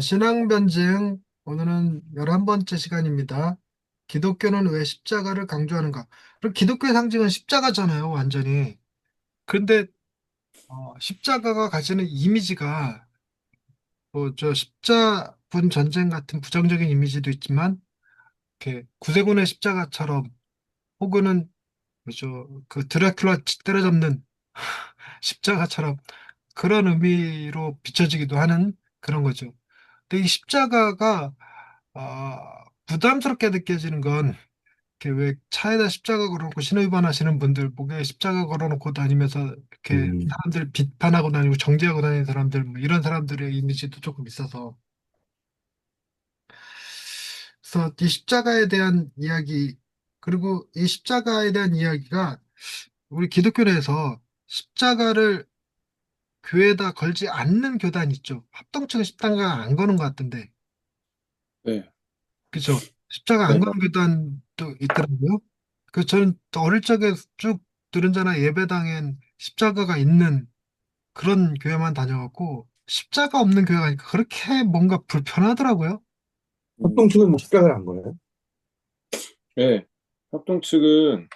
신앙 변증 오늘은 11번째 시간입니다. 기독교는 왜 십자가를 강조하는가? 그리고 기독교의 상징은 십자가잖아요, 완전히. 그런데 십자가가 가지는 이미지가 뭐 저 십자군 전쟁 같은 부정적인 이미지도 있지만 이렇게 구세군의 십자가처럼 혹은 뭐죠 그 드라큘라 때려잡는 십자가처럼 그런 의미로 비춰지기도 하는 그런 거죠. 근데 이 십자가가 부담스럽게 느껴지는 건 이렇게 왜 차에다 십자가 걸어놓고 신호위반 하시는 분들 목에 십자가 걸어놓고 다니면서 이렇게 음, 사람들 비판하고 다니고 정죄하고 다니는 사람들 뭐 이런 사람들의 이미지도 조금 있어서 그래서 이 십자가에 대한 이야기 그리고 이 십자가에 대한 이야기가 우리 기독교 내에서 십자가를 교회에다 걸지 않는 교단 있죠. 합동층은 십자가 안 거는 것 같던데 네, 그죠? 십자가 안 네. 거는 교단도 있더라고요. 그 저는 또 어릴 적에 쭉 들은 자나 예배당엔 십자가가 있는 그런 교회만 다녀갖고 십자가 없는 교회 가니까 그렇게 뭔가 불편하더라고요. 음, 협동 측은 뭐 십자가를 안 거예요? 네. 협동 측은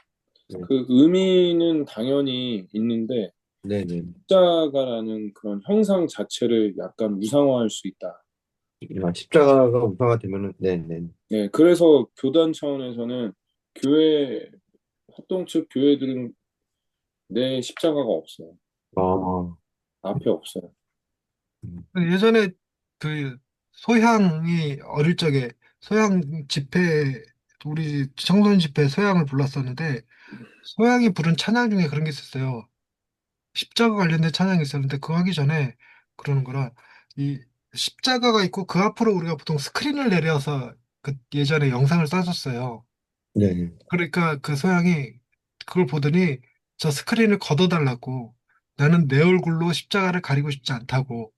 네. 그 의미는 당연히 있는데 네네. 십자가라는 그런 형상 자체를 약간 무상화할 수 있다. 십자가가 우상화 되면은, 네네. 네, 그래서 교단 차원에서는 교회 협동 측 교회들은 내 십자가가 없어요. 아, 앞에 없어요. 음, 예전에 그 소향이 어릴 적에 소향 집회 우리 청소년 집회 소향을 불렀었는데 소향이 부른 찬양 중에 그런 게 있었어요. 십자가 관련된 찬양이 있었는데 그거 하기 전에 그러는 거라 이 십자가가 있고 그 앞으로 우리가 보통 스크린을 내려서 그 예전에 영상을 쏴줬어요. 네. 그러니까 그 소양이 그걸 보더니 저 스크린을 걷어달라고 나는 내 얼굴로 십자가를 가리고 싶지 않다고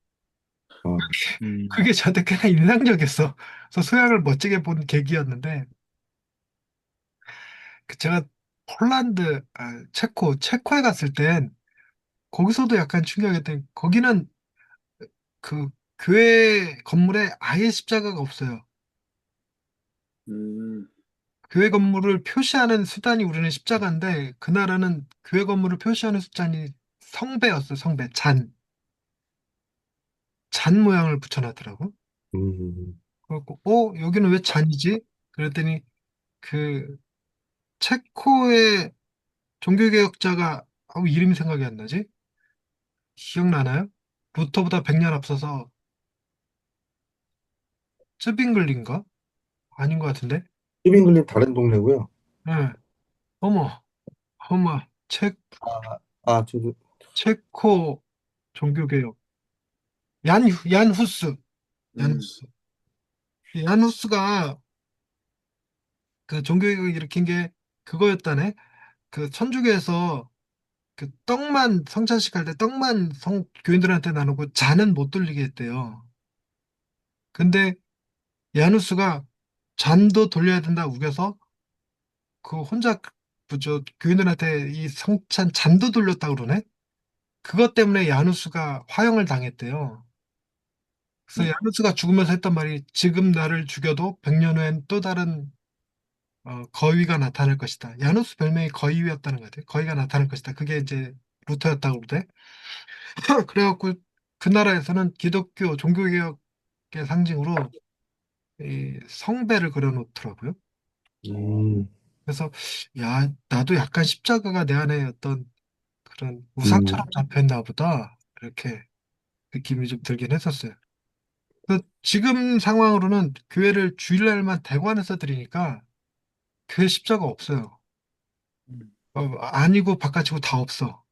아, 음, 그게 저한테 꽤나 인상적이었어. 그래서 소양을 멋지게 본 계기였는데 그 제가 폴란드, 체코에 갔을 땐 거기서도 약간 충격이었던 거기는 그 교회 건물에 아예 십자가가 없어요. 음, 교회 건물을 표시하는 수단이 우리는 십자가인데 그 나라는 교회 건물을 표시하는 수단이 성배였어요. 성배, 잔 모양을 붙여놨더라고. 음, 그래갖고 여기는 왜 잔이지? 그랬더니 그 체코의 종교개혁자가 이름이 생각이 안 나지? 기억나나요? 루터보다 100년 앞서서 쯔빙글린가? 아닌 것 같은데? 히빙글린 다른 동네고요. 예. 어머, 어머, 아, 아, 저도, 체코 종교개혁. 얀 후스. 얀 음, 후스. 얀 후스가 그 종교개혁을 일으킨 게 그거였다네? 그 천주교에서 그 떡만 성찬식 할 때 떡만 교인들한테 나누고 잔은 못 돌리게 했대요. 근데 야누스가 잔도 돌려야 된다 우겨서 그 혼자 그저 교인들한테 이 성찬 잔도 돌렸다 그러네. 그것 때문에 야누스가 화형을 당했대요. 그래서 음, 야누스가 죽으면서 했던 말이 지금 나를 죽여도 100년 후엔 또 다른 거위가 나타날 것이다. 야누스 별명이 거위였다는 것 같아요. 거위가 나타날 것이다. 그게 이제 루터였다고 그러대. 그래갖고 그 나라에서는 기독교 종교개혁의 상징으로 이 성배를 그려놓더라고요. 음, 그래서 야 나도 약간 십자가가 내 안에 어떤 그런 우상처럼 음, 잡혀있나 보다 이렇게 느낌이 좀 들긴 했었어요. 지금 상황으로는 교회를 주일날만 대관해서 드리니까 교회 십자가 없어요. 아니고 바깥이고 다 없어.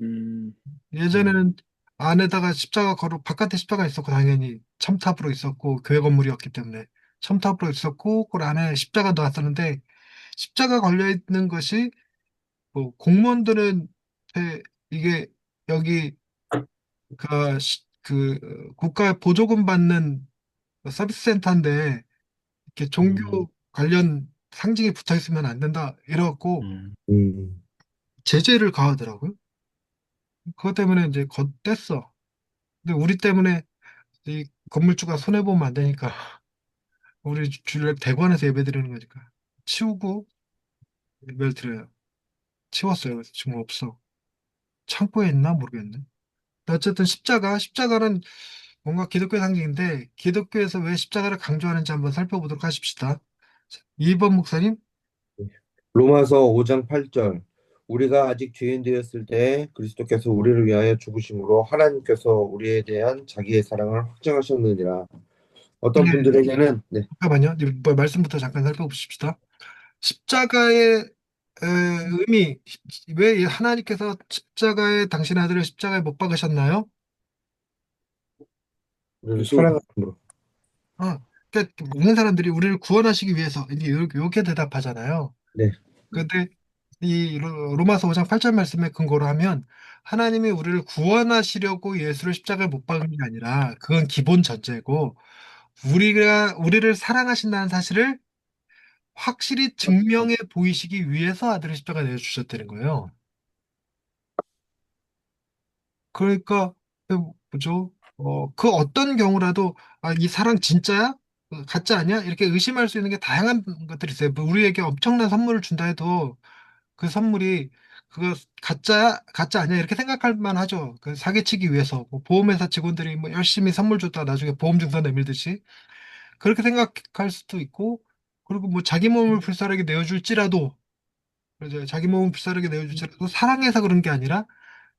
음, 음, 예전에는 안에다가 십자가 걸어 바깥에 십자가 있었고 당연히 첨탑으로 있었고 교회 건물이었기 때문에 첨탑으로 있었고 그 안에 십자가 놓았었는데 십자가 걸려 있는 것이 뭐 공무원들은 이게 여기 그 국가 보조금 받는 서비스 센터인데 이렇게 음, 종교 관련 상징이 붙어 있으면 안 된다 이래갖고 음, 음, 제재를 가하더라고요. 그것 때문에 이제 걷댔어. 근데 우리 때문에 건물주가 손해보면 안 되니까 우리 주일 대관에서 예배 드리는 거니까 치우고 예배를 드려요. 치웠어요. 그래서 지금 없어. 창고에 있나 모르겠네. 어쨌든 십자가는 뭔가 기독교 상징인데 기독교에서 왜 십자가를 강조하는지 한번 살펴보도록 하십시다. 2번 목사님. 로마서 5장 8절. 우리가 아직 죄인 되었을 때 그리스도께서 우리를 위하여 죽으심으로 하나님께서 우리에 대한 자기의 사랑을 확증하셨느니라. 어떤 네, 분들에게는 네, 잠깐만요. 뭐 말씀부터 잠깐 살펴보십시다. 십자가의 의미, 왜 하나님께서 십자가에 당신 아들을 십자가에 못 박으셨나요? 우리를 예수, 사랑함으로. 어, 그러니까 많은 사람들이 우리를 구원하시기 위해서 이렇게 대답하잖아요. 네. 근데 이 로마서 5장 8절 말씀에 근거로 하면 하나님이 우리를 구원하시려고 예수를 십자가에 못 박은 게 아니라 그건 기본 전제고 우리를 사랑하신다는 사실을 확실히 증명해 보이시기 위해서 아들을 십자가에 내어주셨다는 거예요. 그러니까 그 뭐죠? 그 어떤 경우라도 이 사랑 진짜야? 가짜 아니야? 이렇게 의심할 수 있는 게 다양한 것들이 있어요. 뭐 우리에게 엄청난 선물을 준다 해도 그 선물이 그거 가짜야? 가짜 아니야? 이렇게 생각할 만하죠. 그 사기치기 위해서 뭐 보험회사 직원들이 뭐 열심히 선물 줬다 나중에 보험 증서 내밀듯이 그렇게 생각할 수도 있고 그리고 뭐 자기 몸을 불사르게 내어줄지라도 이제 자기 몸을 불사르게 내어줄지라도 사랑해서 그런 게 아니라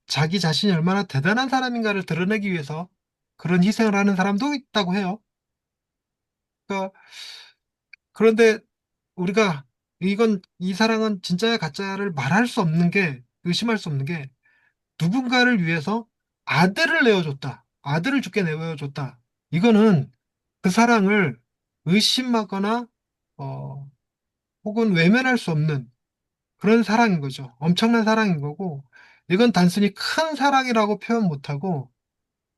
자기 자신이 얼마나 대단한 사람인가를 드러내기 위해서 그런 희생을 하는 사람도 있다고 해요. 그러니까 그런데 우리가 이 사랑은 진짜야 가짜를 말할 수 없는 게 의심할 수 없는 게 누군가를 위해서 아들을 내어줬다. 아들을 죽게 내어줬다. 이거는 그 사랑을 의심하거나 어, 혹은 외면할 수 없는 그런 사랑인 거죠. 엄청난 사랑인 거고 이건 단순히 큰 사랑이라고 표현 못하고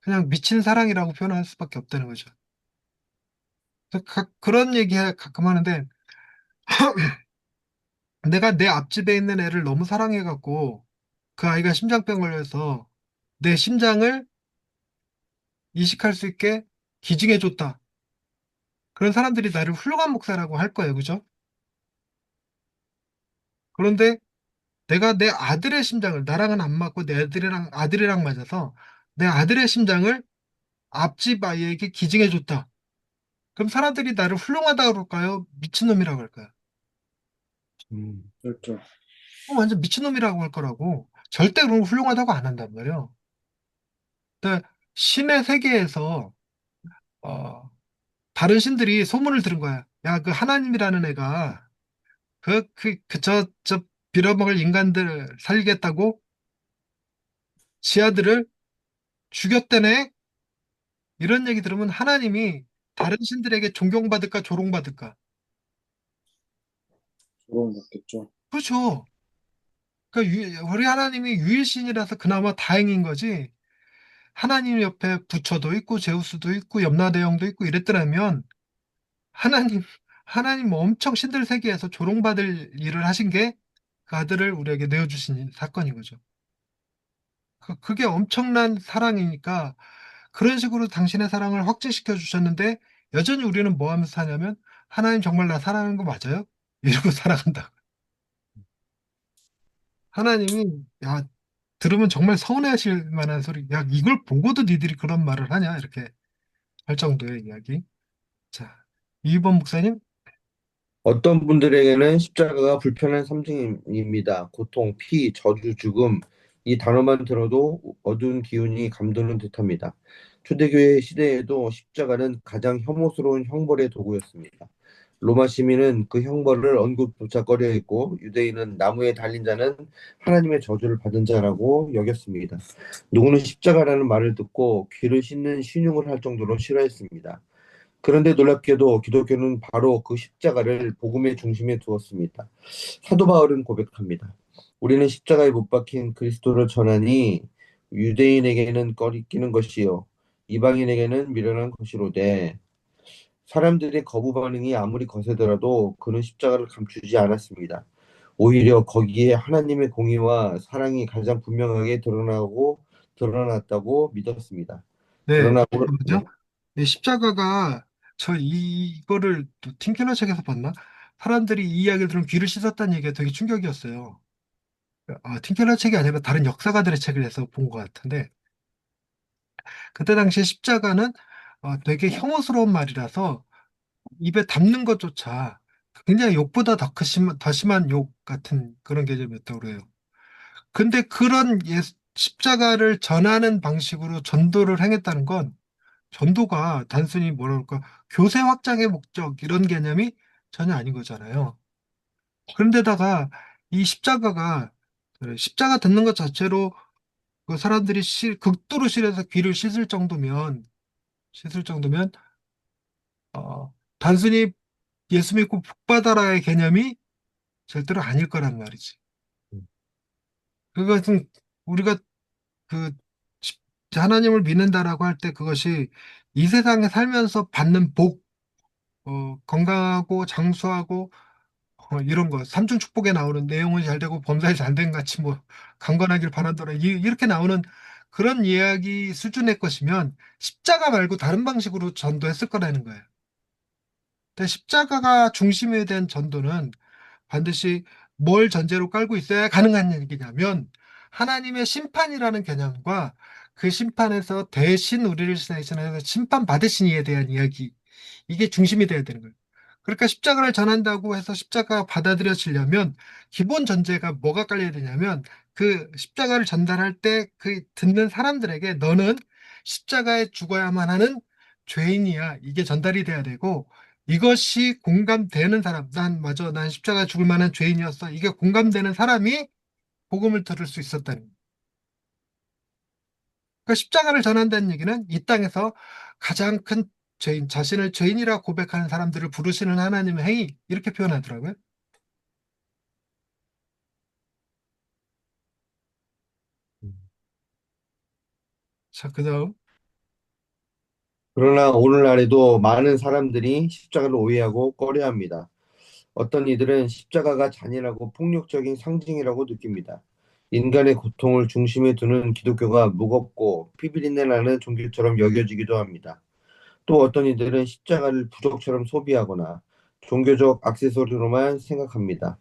그냥 미친 사랑이라고 표현할 수밖에 없다는 거죠. 그래서 그런 얘기 가끔 하는데 내가 내 앞집에 있는 애를 너무 사랑해갖고 그 아이가 심장병 걸려서 내 심장을 이식할 수 있게 기증해줬다. 그런 사람들이 나를 훌륭한 목사라고 할 거예요. 그죠? 그런데 내가 내 아들의 심장을 나랑은 안 맞고 내 아들이랑 맞아서 내 아들의 심장을 앞집 아이에게 기증해줬다. 그럼 사람들이 나를 훌륭하다고 그럴까요? 미친놈이라고 할까요? 음, 그렇죠. 완전 미친놈이라고 할 거라고. 절대 그런 거 훌륭하다고 안 한단 말이에요. 근데 신의 세계에서 어, 다른 신들이 소문을 들은 거야. 야, 그 하나님이라는 애가 저 빌어먹을 인간들 살리겠다고 지 아들을 죽였다네? 이런 얘기 들으면 하나님이 다른 신들에게 존경받을까 조롱받을까? 그런 거겠죠. 그렇죠. 그러니까 우리 하나님이 유일신이라서 그나마 다행인 거지. 하나님 옆에 부처도 있고 제우스도 있고 염라대왕도 있고 이랬더라면 하나님 하나님 엄청 신들 세계에서 조롱받을 일을 하신 게 그 아들을 우리에게 내어주신 사건인 거죠. 그게 엄청난 사랑이니까 그런 식으로 당신의 사랑을 확증시켜 주셨는데 여전히 우리는 뭐 하면서 사냐면 하나님 정말 나 사랑하는 거 맞아요? 이러고 살아간다. 하나님이 야 들으면 정말 서운해하실 만한 소리. 야 이걸 보고도 니들이 그런 말을 하냐 이렇게 할 정도의 이야기. 자, 2번 목사님. 어떤 분들에게는 십자가가 불편한 상징입니다. 고통, 피, 저주, 죽음. 이 단어만 들어도 어두운 기운이 감도는 듯합니다. 초대교회 시대에도 십자가는 가장 혐오스러운 형벌의 도구였습니다. 로마 시민은 그 형벌을 언급조차 꺼려했고 유대인은 나무에 달린 자는 하나님의 저주를 받은 자라고 여겼습니다. 누구는 십자가라는 말을 듣고 귀를 씻는 신용을 할 정도로 싫어했습니다. 그런데 놀랍게도 기독교는 바로 그 십자가를 복음의 중심에 두었습니다. 사도 바울은 고백합니다. 우리는 십자가에 못 박힌 그리스도를 전하니 유대인에게는 꺼리끼는 것이요 이방인에게는 미련한 것이로되 사람들의 거부 반응이 아무리 거세더라도 그는 십자가를 감추지 않았습니다. 오히려 거기에 하나님의 공의와 사랑이 가장 분명하게 드러나고 드러났다고 믿었습니다. 네, 그러나 네, 잠깐만요. 이 십자가가 이거를 또 팀켈러 책에서 봤나? 사람들이 이 이야기를 들으면 귀를 씻었다는 얘기가 되게 충격이었어요. 팀켈러 책이 아니라 다른 역사가들의 책을 해서 본 것 같은데 그때 당시에 십자가는 되게 혐오스러운 말이라서 입에 담는 것조차 굉장히 욕보다 더 심한 욕 같은 그런 개념이었다고 그래요. 근데 그런 십자가를 전하는 방식으로 전도를 행했다는 건 전도가 단순히 뭐랄까 교세 확장의 목적 이런 개념이 전혀 아닌 거잖아요. 그런데다가 이 십자가가 그래, 십자가 듣는 것 자체로 그 사람들이 극도로 싫어서 귀를 씻을 정도면 단순히 예수 믿고 복 받아라의 개념이 절대로 아닐 거란 말이지. 그것은 우리가 그 십- 하나님을 믿는다라고 할 때 그것이 이 세상에 살면서 받는 복, 건강하고 장수하고 이런 거 삼중 축복에 나오는 내용은 잘 되고 범사에 잘 된 같이 뭐 강건하길 바라더라 이렇게 나오는 그런 이야기 수준의 것이면 십자가 말고 다른 방식으로 전도했을 거라는 거예요. 근데 십자가가 중심에 대한 전도는 반드시 뭘 전제로 깔고 있어야 가능한 얘기냐면 하나님의 심판이라는 개념과 그 심판에서 대신 우리를 대신해서 심판받으신 이에 대한 이야기 이게 중심이 돼야 되는 거예요. 그러니까 십자가를 전한다고 해서 십자가가 받아들여지려면 기본 전제가 뭐가 깔려야 되냐면 그 십자가를 전달할 때 그 듣는 사람들에게 너는 십자가에 죽어야만 하는 죄인이야. 이게 전달이 돼야 되고 이것이 공감되는 사람, 난 십자가에 죽을 만한 죄인이었어. 이게 공감되는 사람이 복음을 들을 수 있었다는 거예요. 그러니까 십자가를 전한다는 얘기는 이 땅에서 가장 큰 죄인, 자신을 죄인이라 고백하는 사람들을 부르시는 하나님의 행위, 이렇게 표현하더라고요. 자, 그 다음. 그러나 오늘날에도 많은 사람들이 십자가를 오해하고 꺼려합니다. 어떤 이들은 십자가가 잔인하고 폭력적인 상징이라고 느낍니다. 인간의 고통을 중심에 두는 기독교가 무겁고 피비린내 나는 종교처럼 여겨지기도 합니다. 또 어떤 이들은 십자가를 부적처럼 소비하거나 종교적 액세서리로만 생각합니다.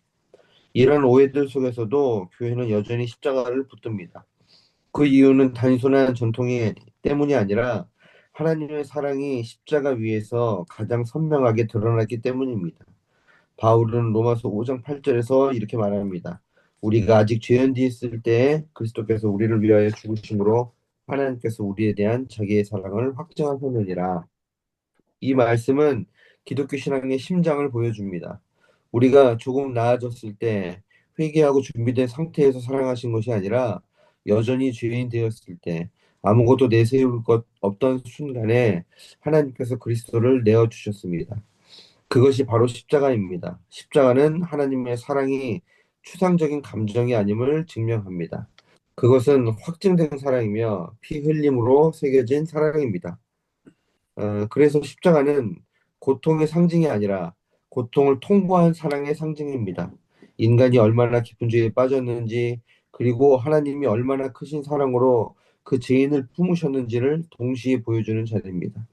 이런 오해들 속에서도 교회는 여전히 십자가를 붙듭니다. 그 이유는 단순한 전통이 때문이 아니라 하나님의 사랑이 십자가 위에서 가장 선명하게 드러났기 때문입니다. 바울은 로마서 5장 8절에서 이렇게 말합니다. 우리가 아직 죄인되어 있을 때에 그리스도께서 우리를 위하여 죽으심으로 하나님께서 우리에 대한 자기의 사랑을 확증하셨느니라. 이 말씀은 기독교 신앙의 심장을 보여줍니다. 우리가 조금 나아졌을 때 회개하고 준비된 상태에서 사랑하신 것이 아니라 여전히 죄인 되었을 때 아무것도 내세울 것 없던 순간에 하나님께서 그리스도를 내어 주셨습니다. 그것이 바로 십자가입니다. 십자가는 하나님의 사랑이 추상적인 감정이 아님을 증명합니다. 그것은 확증된 사랑이며 피 흘림으로 새겨진 사랑입니다. 그래서 십자가는 고통의 상징이 아니라 고통을 통과한 사랑의 상징입니다. 인간이 얼마나 깊은 죄에 빠졌는지, 그리고 하나님이 얼마나 크신 사랑으로 그 죄인을 품으셨는지를 동시에 보여주는 자리입니다.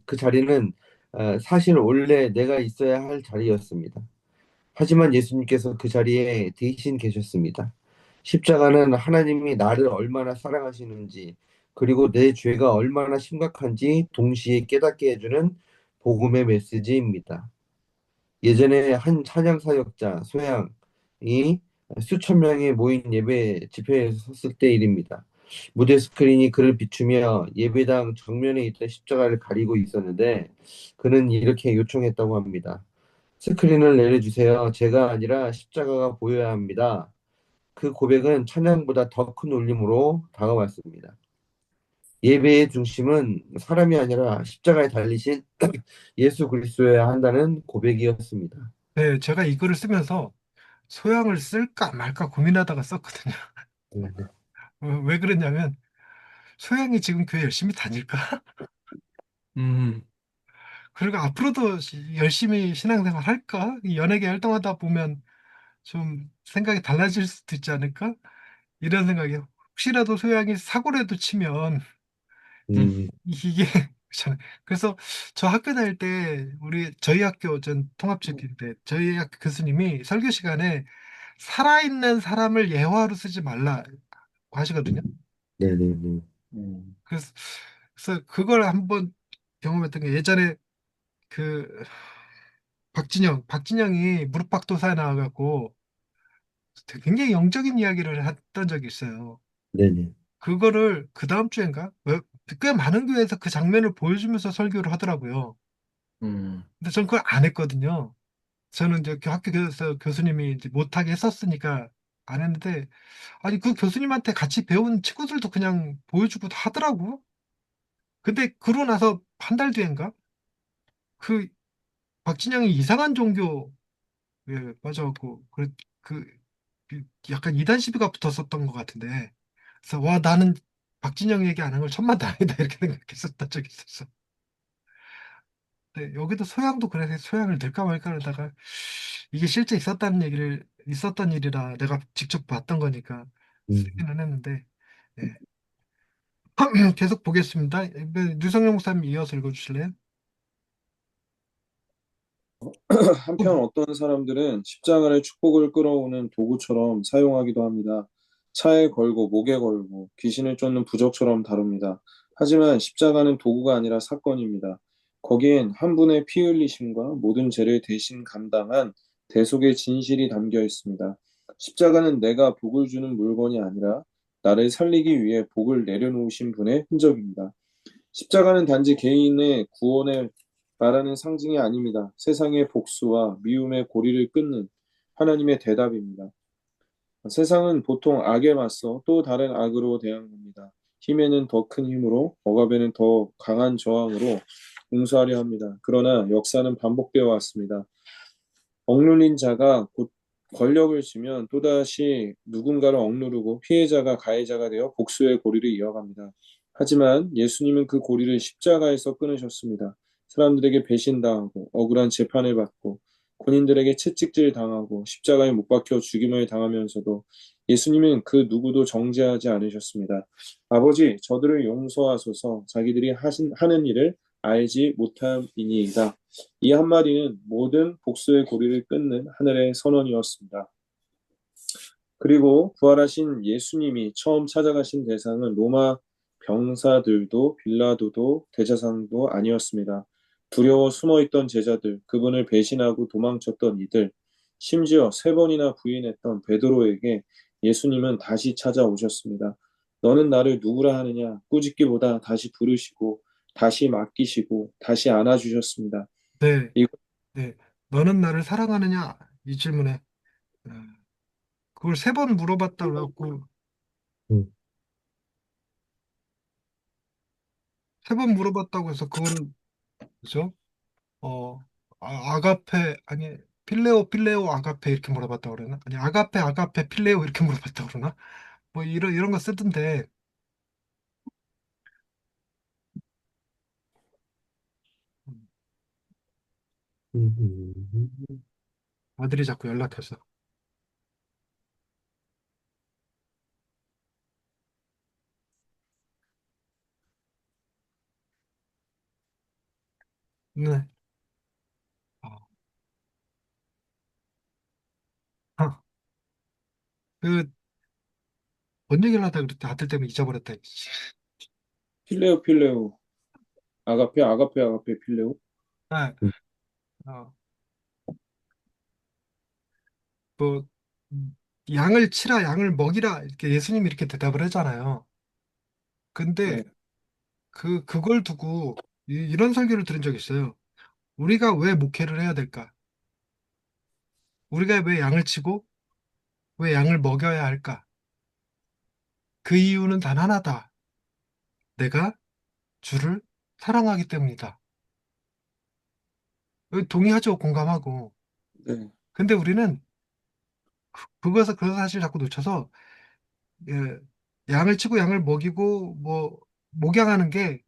그 자리는 사실 원래 내가 있어야 할 자리였습니다. 하지만 예수님께서 그 자리에 대신 계셨습니다. 십자가는 하나님이 나를 얼마나 사랑하시는지, 그리고 내 죄가 얼마나 심각한지 동시에 깨닫게 해주는 복음의 메시지입니다. 예전에 한 찬양 사역자 소양이 수천 명이 모인 예배 집회에서 섰을 때 일입니다. 무대 스크린이 그를 비추며 예배당 정면에 있던 십자가를 가리고 있었는데 그는 이렇게 요청했다고 합니다. 스크린을 내려주세요. 제가 아니라 십자가가 보여야 합니다. 그 고백은 찬양보다 더 큰 울림으로 다가왔습니다. 예배의 중심은 사람이 아니라 십자가에 달리신 예수 그리스도여야 한다는 고백이었습니다. 네, 제가 이 글을 쓰면서 소양을 쓸까 말까 고민하다가 썼거든요. 네, 왜 그랬냐면 소양이 지금 교회 열심히 다닐까? 음, 그리고 앞으로도 열심히 신앙생활 할까? 이 연예계 활동하다 보면 좀 생각이 달라질 수도 있지 않을까? 이런 생각이 혹시라도 소양이 사고라도 치면 음, 이게 저는 그래서 저 학교 다닐 때 저희 학교 전 통합적인데 저희 학교 교수님이 설교 시간에 살아있는 사람을 예화로 쓰지 말라고 하시거든요. 네네네. 음, 그래서, 그래서 그걸 한번 경험했던 게 예전에 그 박진영이 무릎팍도사에 나와갖고 굉장히 영적인 이야기를 했던 적이 있어요. 네네. 그거를 그 다음 주엔가? 꽤 많은 교회에서 그 장면을 보여주면서 설교를 하더라고요. 음, 근데 저는 그걸 안 했거든요. 저는 이제 학교에서 교수님이 이제 못하게 했었으니까 안 했는데, 아니, 그 교수님한테 같이 배운 친구들도 그냥 보여주고 하더라고. 근데 그러고 나서 한 달 뒤엔가? 그 박진영이 이상한 종교에 빠져갖고, 그, 그 약간 이단 시비가 붙었었던 것 같은데, 그래서 와, 나는 박진영 얘기 안 한 걸 천만다행이다 이렇게 생각했었던 적이 있었어. 네, 여기도 소양도 그래 소양을 넣을까 말까 하다가 이게 실제 있었던 일이라 내가 직접 봤던 거니까 음. 쓰기는 했는데 예. 계속 보겠습니다. 유성영 목사님 이어서 읽어주실래요? 한편 어떤 사람들은 십자가를 축복을 끌어오는 도구처럼 사용하기도 합니다. 차에 걸고 목에 걸고 귀신을 쫓는 부적처럼 다룹니다. 하지만 십자가는 도구가 아니라 사건입니다. 거기엔 한 분의 피 흘리심과 모든 죄를 대신 감당한 대속의 진실이 담겨 있습니다. 십자가는 내가 복을 주는 물건이 아니라 나를 살리기 위해 복을 내려놓으신 분의 흔적입니다. 십자가는 단지 개인의 구원을 말하는 상징이 아닙니다. 세상의 복수와 미움의 고리를 끊는 하나님의 대답입니다. 세상은 보통 악에 맞서 또 다른 악으로 대항합니다. 힘에는 더 큰 힘으로, 억압에는 더 강한 저항으로 응수하려 합니다. 그러나 역사는 반복되어 왔습니다. 억눌린 자가 곧 권력을 쥐면 또다시 누군가를 억누르고 피해자가 가해자가 되어 복수의 고리를 이어갑니다. 하지만 예수님은 그 고리를 십자가에서 끊으셨습니다. 사람들에게 배신당하고 억울한 재판을 받고 군인들에게 채찍질 당하고 십자가에 못 박혀 죽임을 당하면서도 예수님은 그 누구도 정죄하지 않으셨습니다. 아버지, 저들을 용서하소서 자기들이 하는 일을 알지 못함이니이다. 이 한마디는 모든 복수의 고리를 끊는 하늘의 선언이었습니다. 그리고 부활하신 예수님이 처음 찾아가신 대상은 로마 병사들도 빌라도도 대제사장도 아니었습니다. 두려워 숨어있던 제자들, 그분을 배신하고 도망쳤던 이들, 심지어 세 번이나 부인했던 베드로에게 예수님은 다시 찾아오셨습니다. 너는 나를 누구라 하느냐? 꾸짖기보다 다시 부르시고, 다시 맡기시고, 다시 안아주셨습니다. 네, 이 네. 너는 나를 사랑하느냐? 이 질문에 어, 그걸 세 번 물어봤다고 해갖고 음. 세 번 물어봤다고 해서 그거를 그죠? 어, 아가페 아니 필레오 아가페 이렇게 물어봤다고 그러나? 아니 아가페 필레오 이렇게 물어봤다고 그러나? 뭐 이런 거 쓰던데 음, 음. 아들이 자꾸 연락해서 네. 어, 어, 그, 뭔 얘기를 하다 그랬대. 아들 때문에 잊어버렸다. 필레오, 아가페, 필레오. 아, 어, 뭐, 음, 양을 치라, 양을 먹이라, 이렇게 예수님이 이렇게 대답을 하잖아요. 근데 네, 그걸 두고 이런 설교를 들은 적이 있어요. 우리가 왜 목회를 해야 될까? 우리가 왜 양을 치고 왜 양을 먹여야 할까? 그 이유는 단 하나다. 내가 주를 사랑하기 때문이다. 동의하죠, 공감하고. 네, 근데 우리는 그것을 사실 자꾸 놓쳐서 예, 양을 치고 양을 먹이고 뭐 목양하는 게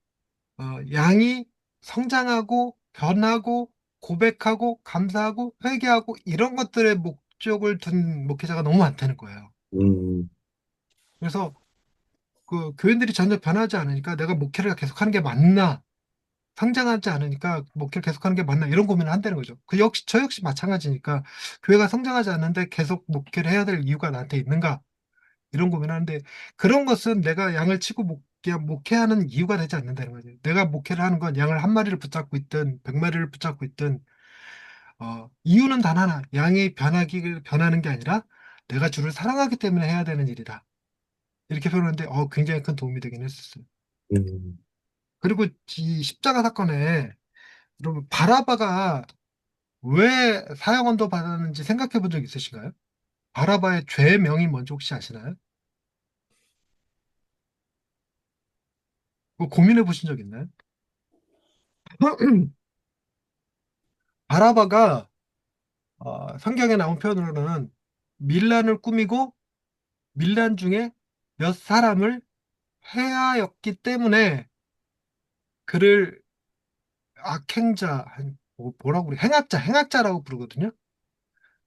양이 성장하고 변하고 고백하고 감사하고 회개하고 이런 것들의 목적을 둔 목회자가 너무 많다는 거예요. 음. 그래서 그 교인들이 전혀 변하지 않으니까 내가 목회를 계속하는 게 맞나? 성장하지 않으니까 목회를 계속하는 게 맞나? 이런 고민을 한다는 거죠. 저 역시 마찬가지니까 교회가 성장하지 않는데 계속 목회를 해야 될 이유가 나한테 있는가? 이런 고민을 하는데 그런 것은 내가 양을 치고 목회하는 이유가 되지 않는다는 거죠. 내가 목회를 하는 건 양을 한 마리를 붙잡고 있든 100마리를 붙잡고 있든 이유는 단 하나. 양이 변하는 게 아니라 내가 주를 사랑하기 때문에 해야 되는 일이다. 이렇게 표현하는데 굉장히 큰 도움이 되긴 했었어요. 음, 그리고 이 십자가 사건에 여러분 바라바가 왜 사형 언도 받았는지 생각해 본 적 있으신가요? 바라바의 죄명이 뭔지 혹시 아시나요? 그거 고민해 보신 적 있나요? 바라바가 성경에 나온 표현으로는 밀란을 꾸미고 밀란 중에 몇 사람을 해하였기 때문에 그를 악행자, 뭐라고 그래? 행악자라고 부르거든요.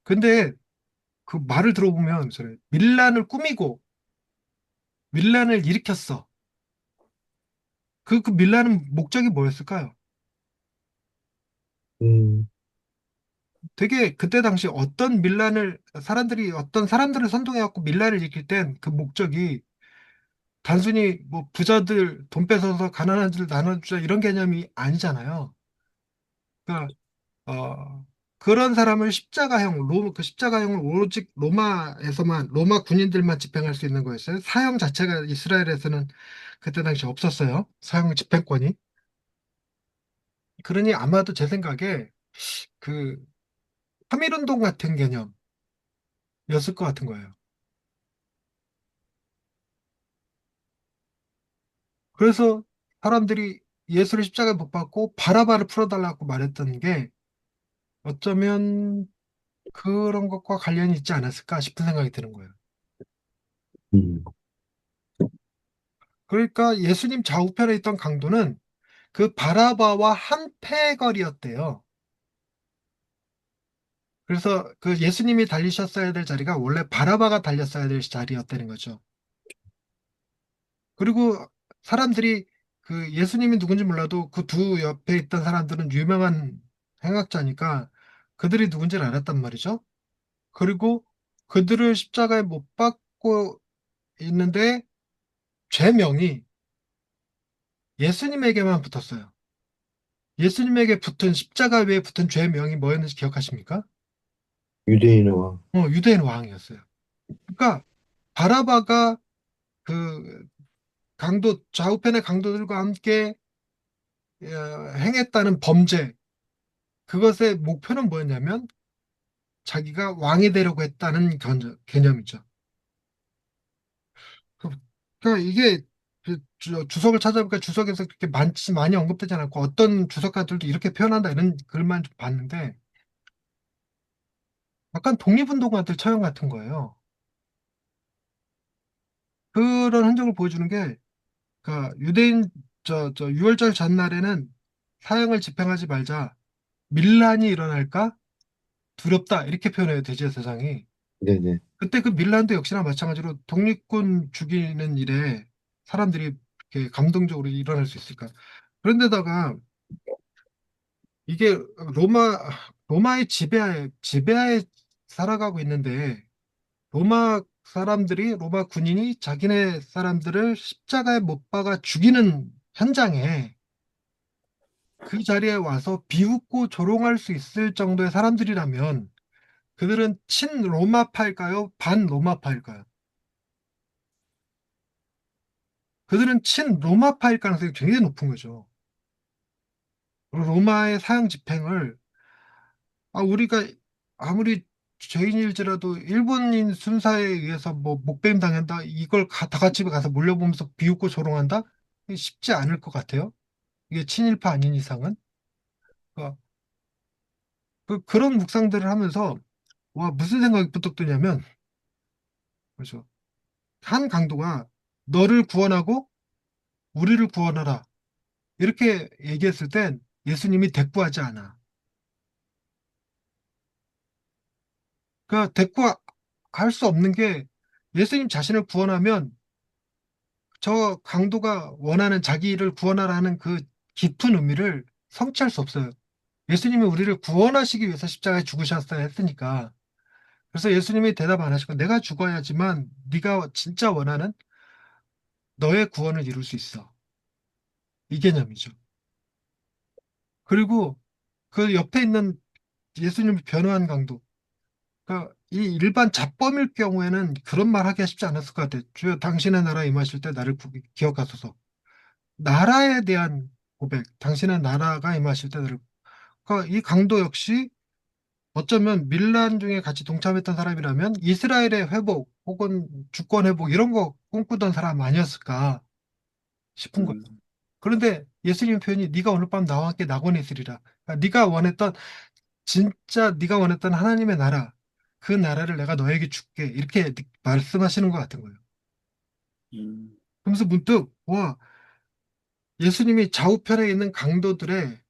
근데 그 말을 들어보면 밀란을 꾸미고 밀란을 일으켰어. 그 밀란은 목적이 뭐였을까요? 음, 되게 그때 당시 어떤 사람들을 선동해갖고 밀란을 일으킬 땐 그 목적이 단순히 뭐 부자들 돈 뺏어서 가난한 들 나눠주자 이런 개념이 아니잖아요. 그러니까 그런 사람을 그 십자가형을 오직 로마 군인들만 집행할 수 있는 거였어요. 사형 자체가 이스라엘에서는 그때 당시 없었어요. 사형 집행권이. 그러니 아마도 제 생각에 그 3.1운동 같은 개념이었을 것 같은 거예요. 그래서 사람들이 예수를 십자가에 못 박고 바라바를 풀어달라고 말했던 게 어쩌면 그런 것과 관련이 있지 않았을까 싶은 생각이 드는 거예요. 음, 그러니까 예수님 좌우편에 있던 강도는 그 바라바와 한 패거리였대요. 그래서 그 예수님이 달리셨어야 될 자리가 원래 바라바가 달렸어야 될 자리였다는 거죠. 그리고 사람들이 그 예수님이 누군지 몰라도 그 두 옆에 있던 사람들은 유명한 행악자니까 그들이 누군지를 알았단 말이죠. 그리고 그들을 십자가에 못 박고 있는데 죄명이 예수님에게만 붙었어요. 예수님에게 붙은 십자가 위에 붙은 죄명이 뭐였는지 기억하십니까? 유대인의 왕. 유대인 왕이었어요. 그러니까 바라바가 그 좌우편의 강도들과 함께 행했다는 범죄, 그것의 목표는 뭐였냐면 자기가 왕이 되려고 했다는 개념이죠. 그- 그러니까 이게 주석을 찾아보니까 주석에서 그렇게 많이 언급되지 않았고 어떤 주석가들도 이렇게 표현한다 이런 글만 좀 봤는데 약간 독립운동가들 처형 같은 거예요. 그런 흔적을 보여주는 게 그러니까 유대인 유월절 전날에는 사형을 집행하지 말자. 밀란이 일어날까 두렵다 이렇게 표현해요 대제사장이. 네네. 그때 그 밀란도 역시나 마찬가지로 독립군 죽이는 일에 사람들이 이렇게 감동적으로 일어날 수 있을까. 그런데다가 이게 로마의 지배하에 살아가고 있는데 로마 군인이 자기네 사람들을 십자가에 못 박아 죽이는 현장에 그 자리에 와서 비웃고 조롱할 수 있을 정도의 사람들이라면 그들은 친로마파일까요? 반로마파일까요? 그들은 친로마파일 가능성이 굉장히 높은 거죠. 그리고 로마의 사형 집행을 우리가 아무리 죄인일지라도 일본인 순사에 의해서 뭐 목배임 당한다 이걸 다 같이 가서 몰려보면서 비웃고 조롱한다? 이게 쉽지 않을 것 같아요. 이게 친일파 아닌 이상은. 그러니까 그런 묵상들을 하면서 와 무슨 생각이 부탁 드냐면 그렇죠. 한 강도가 너를 구원하고 우리를 구원하라 이렇게 얘기했을 땐 예수님이 대꾸하지 않아. 그러니까 대꾸할 수 없는 게 예수님 자신을 구원하면 저 강도가 원하는 자기를 구원하라는 그 깊은 의미를 성취할 수 없어요. 예수님이 우리를 구원하시기 위해서 십자가에 죽으셨어야 했으니까. 그래서 예수님이 대답 안 하시고 내가 죽어야지만 네가 진짜 원하는 너의 구원을 이룰 수 있어. 이 개념이죠. 그리고 그 옆에 있는 예수님을 변호한 강도. 그러니까 이 일반 잡범일 경우에는 그런 말 하기가 쉽지 않았을 것 같아요. 주여 당신의 나라에 임하실 때 나를 기억하소서. 나라에 대한 고백, 당신의 나라가 임하실 때 나를. 그러니까 이 강도 역시 어쩌면 밀란 중에 같이 동참했던 사람이라면 이스라엘의 회복 혹은 주권 회복 이런 거 꿈꾸던 사람 아니었을까 싶은 거예요. 음, 그런데 예수님 표현이 네가 오늘 밤 나와 함께 낙원에 있으리라. 그러니까 네가 원했던 진짜 네가 원했던 하나님의 나라 그 나라를 내가 너에게 줄게 이렇게 말씀하시는 것 같은 거예요. 음, 그러면서 문득 와 예수님이 좌우편에 있는 강도들의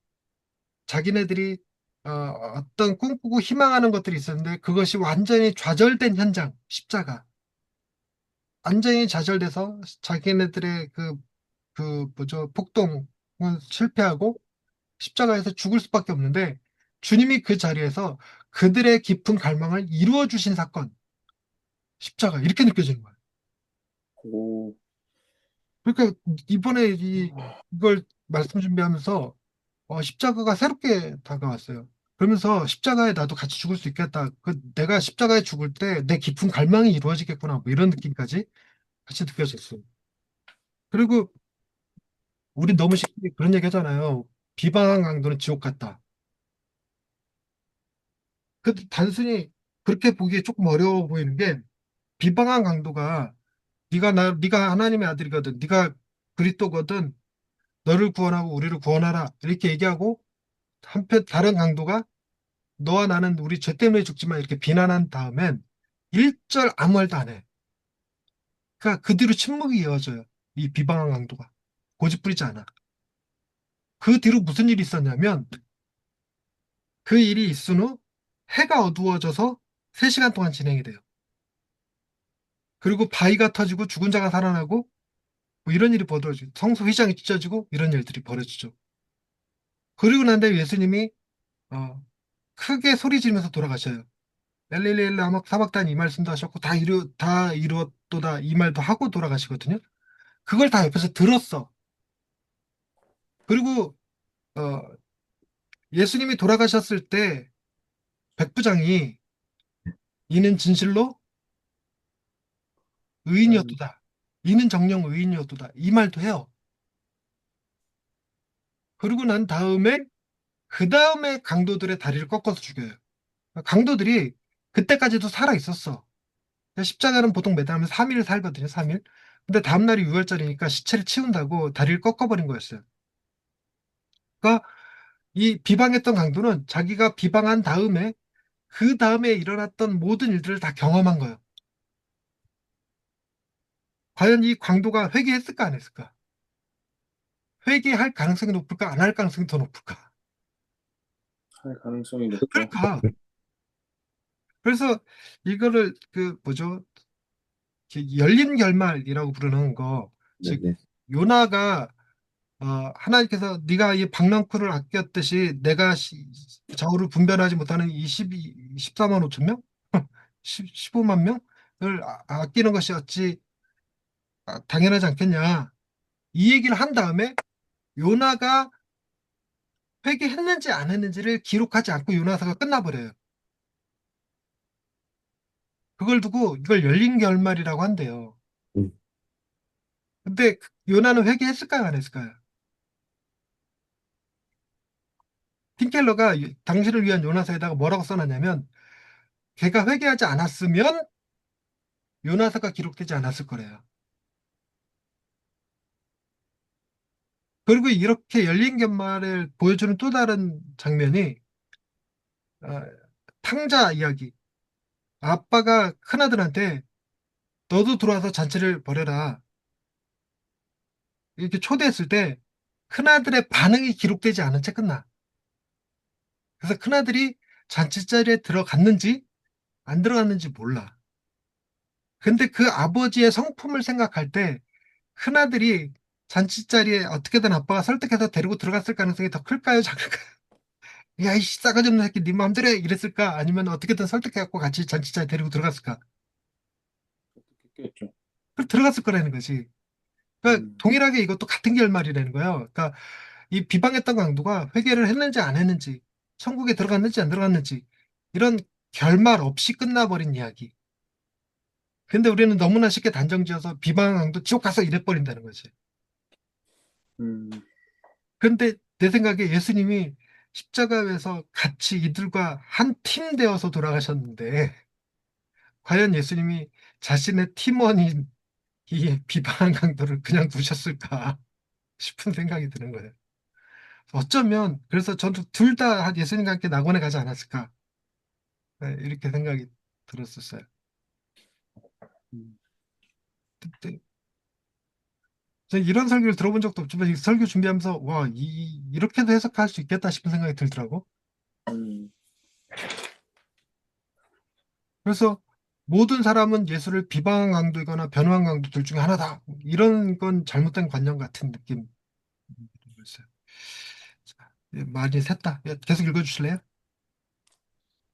자기네들이 어떤 꿈꾸고 희망하는 것들이 있었는데 그것이 완전히 좌절된 현장 십자가 완전히 좌절돼서 자기네들의 그 뭐죠 폭동은 실패하고 십자가에서 죽을 수밖에 없는데 주님이 그 자리에서 그들의 깊은 갈망을 이루어 주신 사건 십자가 이렇게 느껴지는 거예요. 오, 그러니까 이번에 이걸 말씀 준비하면서 십자가가 새롭게 다가왔어요. 그러면서 십자가에 나도 같이 죽을 수 있겠다. 내가 십자가에 죽을 때 내 깊은 갈망이 이루어지겠구나. 뭐 이런 느낌까지 같이 느껴졌어요. 그리고 우리 너무 쉽게 그런 얘기 하잖아요. 비방한 강도는 지옥 같다. 단순히 그렇게 보기에 조금 어려워 보이는 게 비방한 강도가 네가 하나님의 아들이거든. 네가 그리스도거든. 너를 구원하고 우리를 구원하라. 이렇게 얘기하고 한편 다른 강도가 너와 나는 우리 죄 때문에 죽지만 이렇게 비난한 다음엔 일절 아무 말도 안 해. 그러니까 그 뒤로 침묵이 이어져요. 이 비방한 강도가. 고집 부리지 않아. 그 뒤로 무슨 일이 있었냐면 그 일이 있은 후 해가 어두워져서 3시간 동안 진행이 돼요. 그리고 바위가 터지고 죽은 자가 살아나고 뭐 이런 일이 벌어지고 성소 휘장이 찢어지고 이런 일들이 벌어지죠. 그리고 난 다음에 예수님이 어, 크게 소리 지르면서 돌아가셔요. 엘리엘리 아마 사박단 이 말씀도 하셨고 다 이루었도다 이 말도 하고 돌아가시거든요. 그걸 다 옆에서 들었어. 그리고 어, 예수님이 돌아가셨을 때 백부장이 이는 진실로 음, 의인이었도다. 이는 정령 의인이었도다. 이 말도 해요. 그리고 난 다음에 그 다음에 강도들의 다리를 꺾어서 죽여요. 강도들이 그때까지도 살아 있었어. 십자가는 보통 매달면 3일 살거든요. 3일. 근데 다음날이 6월절이니까 시체를 치운다고 다리를 꺾어버린 거였어요. 그러니까 이 비방했던 강도는 자기가 비방한 다음에 그 다음에 일어났던 모든 일들을 다 경험한 거예요. 과연 이 강도가 회개했을까 안 했을까? 회개할 가능성이 높을까 안 할 가능성이 더 높을까? 할 가능성이 높죠. 그러니까 그래서 이거를 그 뭐죠? 열린 결말이라고 부르는 거, 즉 네네. 요나가 하나님께서 네가 이 박랑쿨을 아꼈듯이 내가 좌우를 분별하지 못하는 이 14만 5천 명? 15만 명을 아끼는 것이 어찌 당연하지 않겠냐. 이 얘기를 한 다음에 요나가 회개했는지 안 했는지를 기록하지 않고 요나서가 끝나버려요. 그걸 두고 이걸 열린 결말이라고 한대요. 음, 근데 요나는 회개했을까요, 안 했을까요? 틴켈러가 당신을 위한 요나서에다가 뭐라고 써놨냐면 걔가 회개하지 않았으면 요나서가 기록되지 않았을 거래요. 그리고 이렇게 열린 결말을 보여주는 또 다른 장면이 어, 탕자 이야기. 아빠가 큰아들한테 너도 들어와서 잔치를 벌여라. 이렇게 초대했을 때 큰아들의 반응이 기록되지 않은 채 끝나. 그래서 큰아들이 잔치 자리에 들어갔는지 안 들어갔는지 몰라. 근데 그 아버지의 성품을 생각할 때 큰아들이 잔치 자리에 어떻게든 아빠가 설득해서 데리고 들어갔을 가능성이 더 클까요, 작을까요? 야, 이씨, 싸가지 없는 새끼, 네 마음대로 해! 이랬을까? 아니면 어떻게든 설득해갖고 같이 잔치자리에 데리고 들어갔을까? 했겠죠. 들어갔을 거라는 거지. 그러니까 음, 동일하게 이것도 같은 결말이라는 거예요. 그러니까 이 비방했던 강도가 회개를 했는지 안 했는지, 천국에 들어갔는지 안 들어갔는지, 이런 결말 없이 끝나버린 이야기. 근데 우리는 너무나 쉽게 단정지어서 비방한 강도 지옥 가서 이래버린다는 거지. 음, 근데 내 생각에 예수님이 십자가에서 같이 이들과 한 팀 되어서 돌아가셨는데, 과연 예수님이 자신의 팀원인 이 비방한 강도를 그냥 두셨을까 싶은 생각이 드는 거예요. 어쩌면 그래서 저도 둘 다 예수님과 함께 낙원에 가지 않았을까, 네, 이렇게 생각이 들었었어요. 음, 그때 제가 이런 설교를 들어본 적도 없지만 이 설교 준비하면서 와, 이렇게도 해석할 수 있겠다 싶은 생각이 들더라고. 음, 그래서 모든 사람은 예수를 비방한 강도이거나 변호한 강도 둘 중에 하나다, 이런 건 잘못된 관념 같은 느낌. 있어요. 자, 많이 샜다. 계속 읽어주실래요?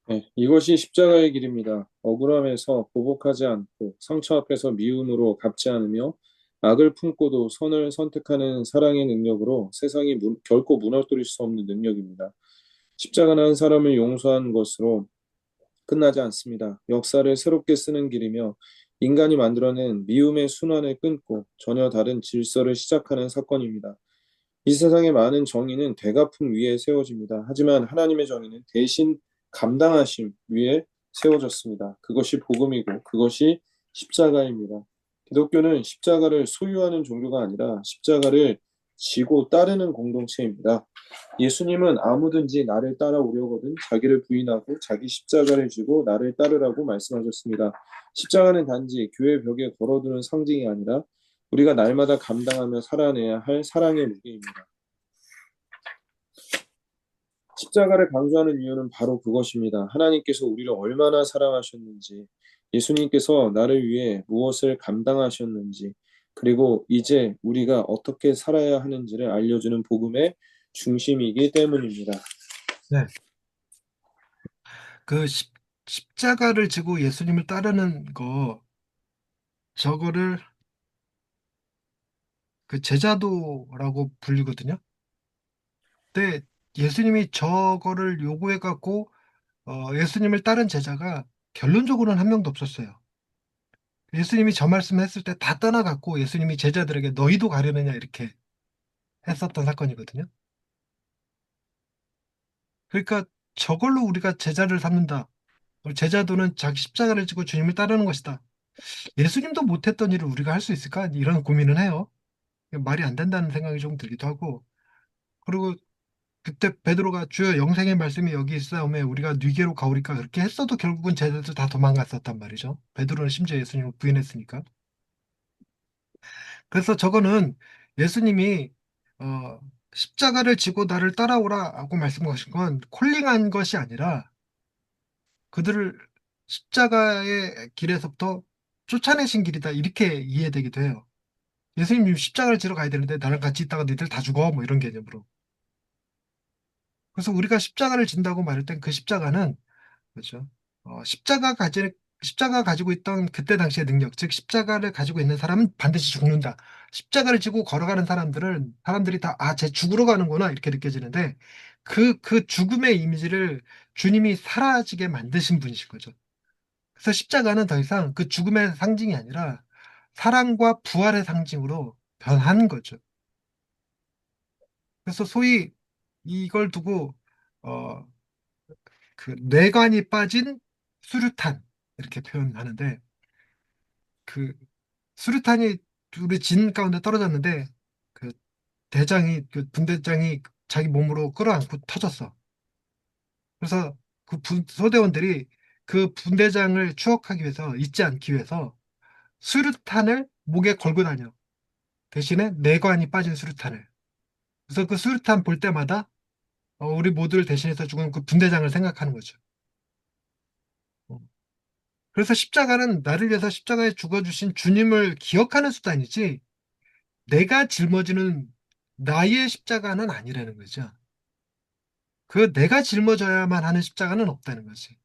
네, 이것이 십자가의 길입니다. 억울함에서 보복하지 않고 상처 앞에서 미움으로 갚지 않으며 악을 품고도 선을 선택하는 사랑의 능력으로 세상이 결코 무너뜨릴 수 없는 능력입니다. 십자가는 한 사람을 용서한 것으로 끝나지 않습니다. 역사를 새롭게 쓰는 길이며 인간이 만들어낸 미움의 순환을 끊고 전혀 다른 질서를 시작하는 사건입니다. 이 세상의 많은 정의는 되갚음 위에 세워집니다. 하지만 하나님의 정의는 대신 감당하심 위에 세워졌습니다. 그것이 복음이고 그것이 십자가입니다. 기독교는 십자가를 소유하는 종교가 아니라 십자가를 지고 따르는 공동체입니다. 예수님은 아무든지 나를 따라오려거든 자기를 부인하고 자기 십자가를 지고 나를 따르라고 말씀하셨습니다. 십자가는 단지 교회 벽에 걸어두는 상징이 아니라 우리가 날마다 감당하며 살아내야 할 사랑의 무게입니다. 십자가를 강조하는 이유는 바로 그것입니다. 하나님께서 우리를 얼마나 사랑하셨는지, 예수님께서 나를 위해 무엇을 감당하셨는지, 그리고 이제 우리가 어떻게 살아야 하는지를 알려주는 복음의 중심이기 때문입니다. 네. 그 십자가를 지고 예수님을 따르는 거, 저거를 그 제자도라고 불리거든요. 근데 예수님이 저거를 요구해갖고 예수님을 따른 제자가 결론적으로는 한 명도 없었어요. 예수님이 저 말씀했을 때 다 떠나갔고 예수님이 제자들에게 너희도 가려느냐 이렇게 했었던 사건이거든요. 그러니까 저걸로 우리가 제자를 삼는다. 제자도는 자기 십자가를 지고 주님을 따르는 것이다. 예수님도 못했던 일을 우리가 할 수 있을까? 이런 고민은 해요. 말이 안 된다는 생각이 좀 들기도 하고. 그리고 그때 베드로가 주여 영생의 말씀이 여기 있사오매 우리가 뉘게로 가오리까 그렇게 했어도 결국은 제자들 다 도망갔었단 말이죠. 베드로는 심지어 예수님을 부인했으니까. 그래서 저거는 예수님이 어, 십자가를 지고 나를 따라오라고 말씀하신 건 콜링한 것이 아니라 그들을 십자가의 길에서부터 쫓아내신 길이다, 이렇게 이해되기도 해요. 예수님 십자가를 지러 가야 되는데 나랑 같이 있다가 너희들 다 죽어 뭐 이런 개념으로. 그래서 우리가 십자가를 진다고 말할 땐 그 십자가는, 그렇죠, 십자가 가지고 있던 그때 당시의 능력, 즉 십자가를 가지고 있는 사람은 반드시 죽는다. 십자가를 지고 걸어가는 사람들이 다, 아, 쟤 죽으러 가는구나, 이렇게 느껴지는데, 그 죽음의 이미지를 주님이 사라지게 만드신 분이신 거죠. 그래서 십자가는 더 이상 그 죽음의 상징이 아니라 사랑과 부활의 상징으로 변한 거죠. 그래서 소위 이걸 두고 어, 그 뇌관이 빠진 수류탄, 이렇게 표현하는데, 그 수류탄이 우리 진 가운데 떨어졌는데 그 그 분대장이 자기 몸으로 끌어안고 터졌어. 그래서 그 소대원들이 그 분대장을 추억하기 위해서, 잊지 않기 위해서 수류탄을 목에 걸고 다녀. 대신에 내관이 빠진 수류탄을. 그래서 그 수류탄 볼 때마다 우리 모두를 대신해서 죽은 그 분대장을 생각하는 거죠. 어. 그래서 십자가는 나를 위해서 십자가에 죽어주신 주님을 기억하는 수단이지, 내가 짊어지는 나의 십자가는 아니라는 거죠. 그 내가 짊어져야만 하는 십자가는 없다는 거지.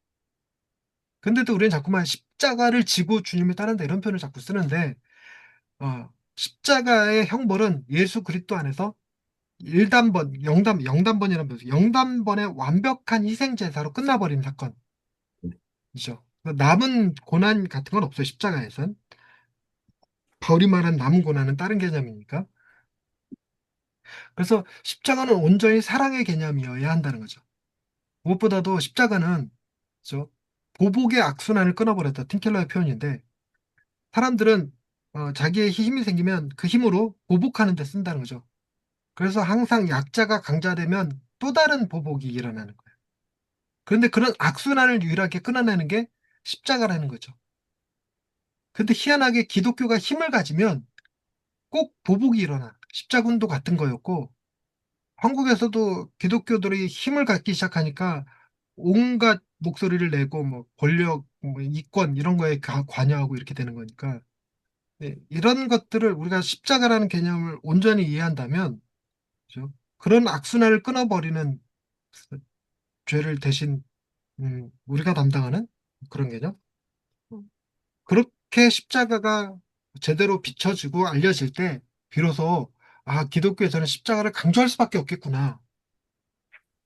근데도 우리는 자꾸만 십자가를 지고 주님을 따른다 이런 표현을 자꾸 쓰는데 십자가의 형벌은 예수 그리스도 안에서 일단번, 영단번이라는 표현, 영단번의 완벽한 희생 제사로 끝나버린 사건이죠. 남은 고난 같은 건 없어요. 십자가에선. 바울이 말한 남은 고난은 다른 개념이니까. 그래서 십자가는 온전히 사랑의 개념이어야 한다는 거죠. 무엇보다도 십자가는 저 보복의 악순환을 끊어버렸다. 틴켈러의 표현인데 사람들은 자기의 힘이 생기면 그 힘으로 보복하는 데 쓴다는 거죠. 그래서 항상 약자가 강자되면 또 다른 보복이 일어나는 거예요. 그런데 그런 악순환을 유일하게 끊어내는 게 십자가라는 거죠. 근데 희한하게 기독교가 힘을 가지면 꼭 보복이 일어나. 십자군도 같은 거였고 한국에서도 기독교들이 힘을 갖기 시작하니까 온갖 목소리를 내고 뭐 권력, 뭐 이권 이런 거에 관여하고 이렇게 되는 거니까 네, 이런 것들을 우리가 십자가라는 개념을 온전히 이해한다면 그죠? 그런 악순환을 끊어버리는 죄를 대신 우리가 담당하는 그런 개념? 그렇게 십자가가 제대로 비춰지고 알려질 때 비로소 기독교에서는 십자가를 강조할 수밖에 없겠구나.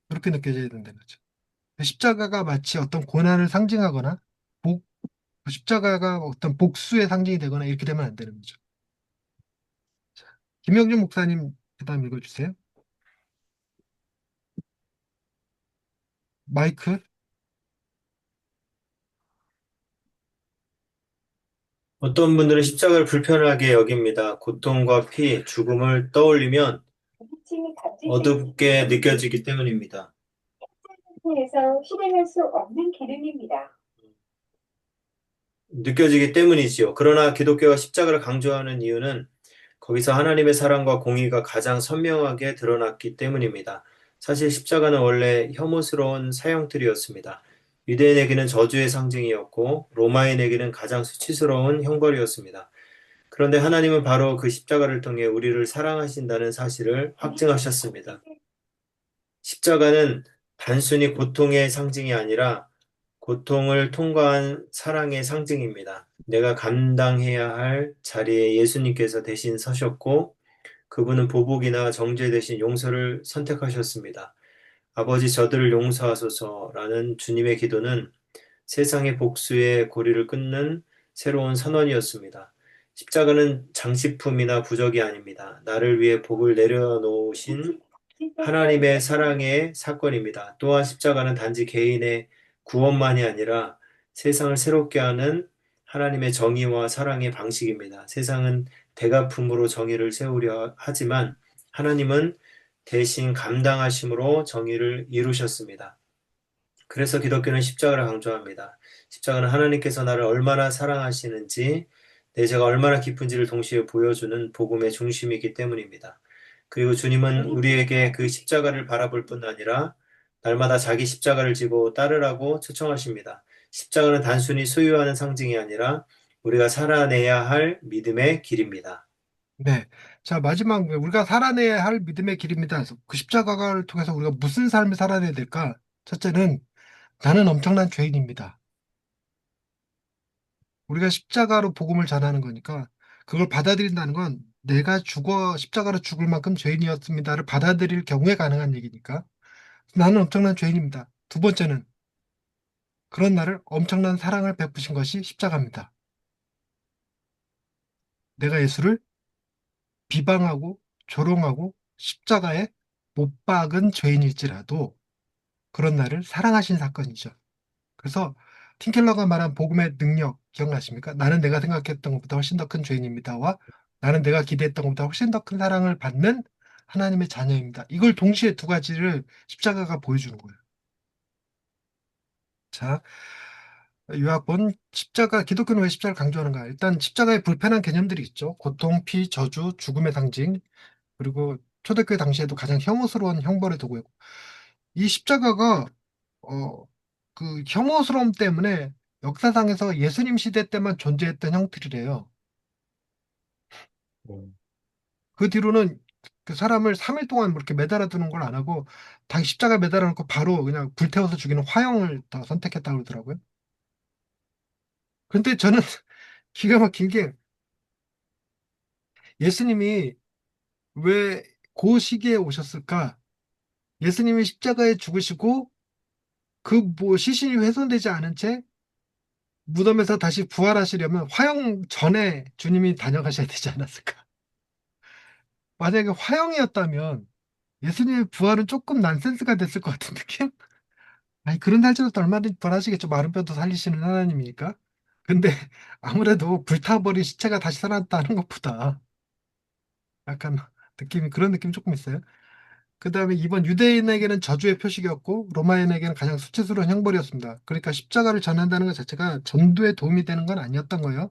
그렇게 느껴져야 된다는 거죠. 십자가가 마치 어떤 고난을 상징하거나 복, 십자가가 어떤 복수의 상징이 되거나 이렇게 되면 안 되는 거죠. 자, 김영준 목사님 그다음 읽어주세요. 마이크. 어떤 분들은 십자가를 불편하게 여깁니다. 고통과 피, 죽음을 떠올리면 어둡게 느껴지기 때문입니다. 에서 실행할 수 없는 기능입니다. 느껴지기 때문이지요. 그러나 기독교가 십자가를 강조하는 이유는 거기서 하나님의 사랑과 공의가 가장 선명하게 드러났기 때문입니다. 사실 십자가는 원래 혐오스러운 사형틀이었습니다. 유대인에게는 저주의 상징이었고 로마인에게는 가장 수치스러운 형벌이었습니다. 그런데 하나님은 바로 그 십자가를 통해 우리를 사랑하신다는 사실을 확증하셨습니다. 십자가는 단순히 고통의 상징이 아니라 고통을 통과한 사랑의 상징입니다. 내가 감당해야 할 자리에 예수님께서 대신 서셨고 그분은 보복이나 정죄 대신 용서를 선택하셨습니다. 아버지 저들을 용서하소서라는 주님의 기도는 세상의 복수의 고리를 끊는 새로운 선언이었습니다. 십자가는 장식품이나 부적이 아닙니다. 나를 위해 복을 내려놓으신 하나님의 사랑의 사건입니다. 또한 십자가는 단지 개인의 구원만이 아니라 세상을 새롭게 하는 하나님의 정의와 사랑의 방식입니다. 세상은 대가품으로 정의를 세우려 하지만 하나님은 대신 감당하심으로 정의를 이루셨습니다. 그래서 기독교는 십자가를 강조합니다. 십자가는 하나님께서 나를 얼마나 사랑하시는지, 내 죄가 얼마나 깊은지를 동시에 보여주는 복음의 중심이기 때문입니다. 그리고 주님은 우리에게 그 십자가를 바라볼 뿐 아니라 날마다 자기 십자가를 지고 따르라고 초청하십니다. 십자가는 단순히 소유하는 상징이 아니라 우리가 살아내야 할 믿음의 길입니다. 네. 자, 마지막 우리가 살아내야 할 믿음의 길입니다. 그래서 그 십자가를 통해서 우리가 무슨 삶을 살아내야 될까? 첫째는 나는 엄청난 죄인입니다. 우리가 십자가로 복음을 전하는 거니까 그걸 받아들인다는 건 내가 십자가로 죽을 만큼 죄인이었습니다를 받아들일 경우에 가능한 얘기니까 나는 엄청난 죄인입니다. 두 번째는 그런 나를 엄청난 사랑을 베푸신 것이 십자가입니다. 내가 예수를 비방하고 조롱하고 십자가에 못 박은 죄인일지라도 그런 나를 사랑하신 사건이죠. 그래서 틴켈러가 말한 복음의 능력 기억나십니까? 나는 내가 생각했던 것보다 훨씬 더 큰 죄인입니다와 나는 내가 기대했던 것보다 훨씬 더 큰 사랑을 받는 하나님의 자녀입니다. 이걸 동시에 두 가지를 십자가가 보여주는 거예요. 자, 요약본 기독교는 왜 십자가를 강조하는가? 일단 십자가에 불편한 개념들이 있죠. 고통, 피, 저주, 죽음의 상징, 그리고 초대교회 당시에도 가장 혐오스러운 형벌의 도구였고, 이 십자가가 어, 그 혐오스러움 때문에 역사상에서 예수님 시대 때만 존재했던 형틀이래요. 그 뒤로는 그 사람을 3일 동안 이렇게 매달아 두는 걸 안 하고 당 십자가 매달아 놓고 바로 그냥 불태워서 죽이는 화형을 더 선택했다고 그러더라고요. 근데 저는 기가 막힌 게 예수님이 왜 그 시기에 오셨을까? 예수님이 십자가에 죽으시고 그 뭐 시신이 훼손되지 않은 채 무덤에서 다시 부활하시려면 화형 전에 주님이 다녀가셔야 되지 않았을까? 만약에 화형이었다면 예수님의 부활은 조금 난센스가 됐을 것 같은 느낌? 아니, 그런 날짜도 얼마든지 부활하시겠죠. 마른 뼈도 살리시는 하나님이니까. 근데 아무래도 불타버린 시체가 다시 살아났다는 것보다 약간 느낌이 그런 느낌 조금 있어요. 그 다음에 이번 유대인에게는 저주의 표식이었고 로마인에게는 가장 수치스러운 형벌이었습니다. 그러니까 십자가를 전한다는 것 자체가 전도에 도움이 되는 건 아니었던 거예요.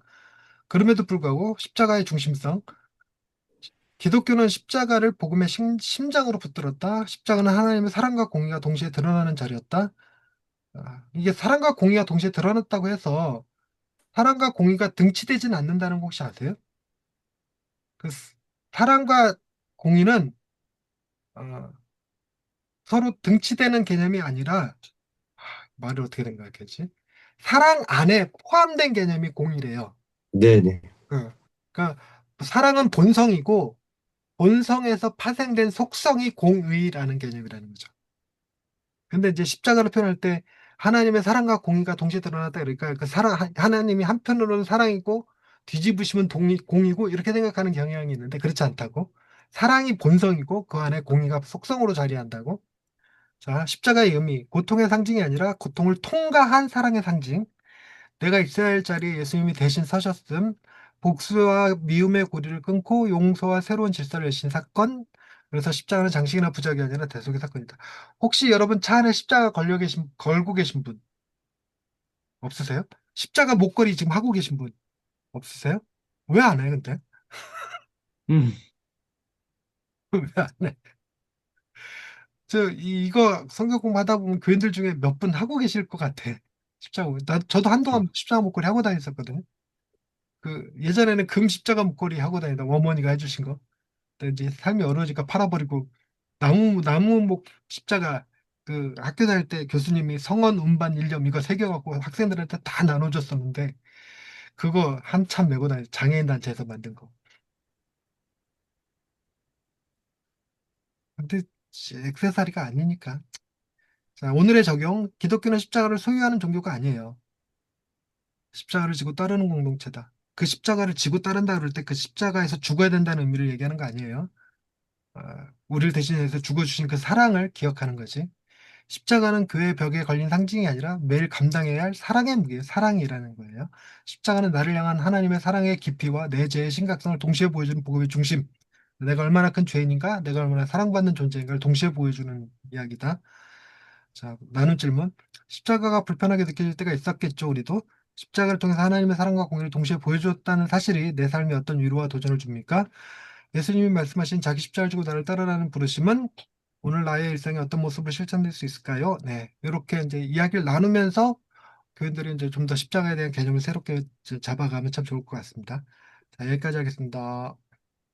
그럼에도 불구하고 십자가의 중심성, 기독교는 십자가를 복음의 심장으로 붙들었다. 십자가는 하나님의 사랑과 공의가 동시에 드러나는 자리였다. 이게 사랑과 공의가 동시에 드러났다고 해서 사랑과 공의가 등치되진 않는다는 거 혹시 아세요? 그 사랑과 공의는 어, 서로 등치되는 개념이 아니라 말을 어떻게 생각했지? 사랑 안에 포함된 개념이 공의래요. 네네. 그러니까 사랑은 본성이고 본성에서 파생된 속성이 공의라는 개념이라는 거죠. 근데 이제 십자가로 표현할 때 하나님의 사랑과 공의가 동시에 드러났다 그러니까 그 사랑 하나님이 한편으로는 사랑이고 뒤집으시면 공이고 이렇게 생각하는 경향이 있는데 그렇지 않다고. 사랑이 본성이고 그 안에 공의가 속성으로 자리한다고. 자, 십자가의 의미, 고통의 상징이 아니라 고통을 통과한 사랑의 상징. 내가 있어야 할 자리에 예수님이 대신 서셨음. 복수와 미움의 고리를 끊고 용서와 새로운 질서를 여신 사건. 그래서 십자가는 장식이나 부작이 아니라 대속의 사건이다. 혹시 여러분 차 안에 십자가 걸고 계신 분 없으세요? 십자가 목걸이 지금 하고 계신 분 없으세요? 왜 안 해, 근데? 음, 왜 안 해? 이거 성경 공부하다 보면 교인들 중에 몇 분 하고 계실 것 같아. 십자가. 저도 한동안 십자가 목걸이 하고 다녔었거든요. 그 예전에는 금 십자가 목걸이 하고 다니다 어머니가 해주신 거. 근데 이제 삶이 어려우니까 팔아버리고 나무목 십자가 그 학교 다닐 때 교수님이 성원 운반 일념 이거 새겨갖고 학생들한테 다 나눠줬었는데 그거 한참 메고 다니 장애인 단체에서 만든 거. 근데 액세서리가 아니니까. 자, 오늘의 적용. 기독교는 십자가를 소유하는 종교가 아니에요. 십자가를 지고 따르는 공동체다. 그 십자가를 지고 따른다 그럴 때 그 십자가에서 죽어야 된다는 의미를 얘기하는 거 아니에요. 우리를 대신해서 죽어주신 그 사랑을 기억하는 거지. 십자가는 교회 벽에 걸린 상징이 아니라 매일 감당해야 할 사랑의 무게, 사랑이라는 거예요. 십자가는 나를 향한 하나님의 사랑의 깊이와 내 죄의 심각성을 동시에 보여주는 복음의 중심. 내가 얼마나 큰 죄인인가, 내가 얼마나 사랑받는 존재인가를 동시에 보여주는 이야기다. 자, 나눈 질문. 십자가가 불편하게 느껴질 때가 있었겠죠, 우리도. 십자가를 통해서 하나님의 사랑과 공의를 동시에 보여주었다는 사실이 내 삶에 어떤 위로와 도전을 줍니까? 예수님이 말씀하신 자기 십자가를 지고 나를 따르라는 부르심은 오늘 나의 일상에 어떤 모습으로 실천될 수 있을까요? 네, 이렇게 이제 이야기를 나누면서 교인들이 이제 좀 더 십자가에 대한 개념을 새롭게 잡아가면 참 좋을 것 같습니다. 자, 여기까지 하겠습니다.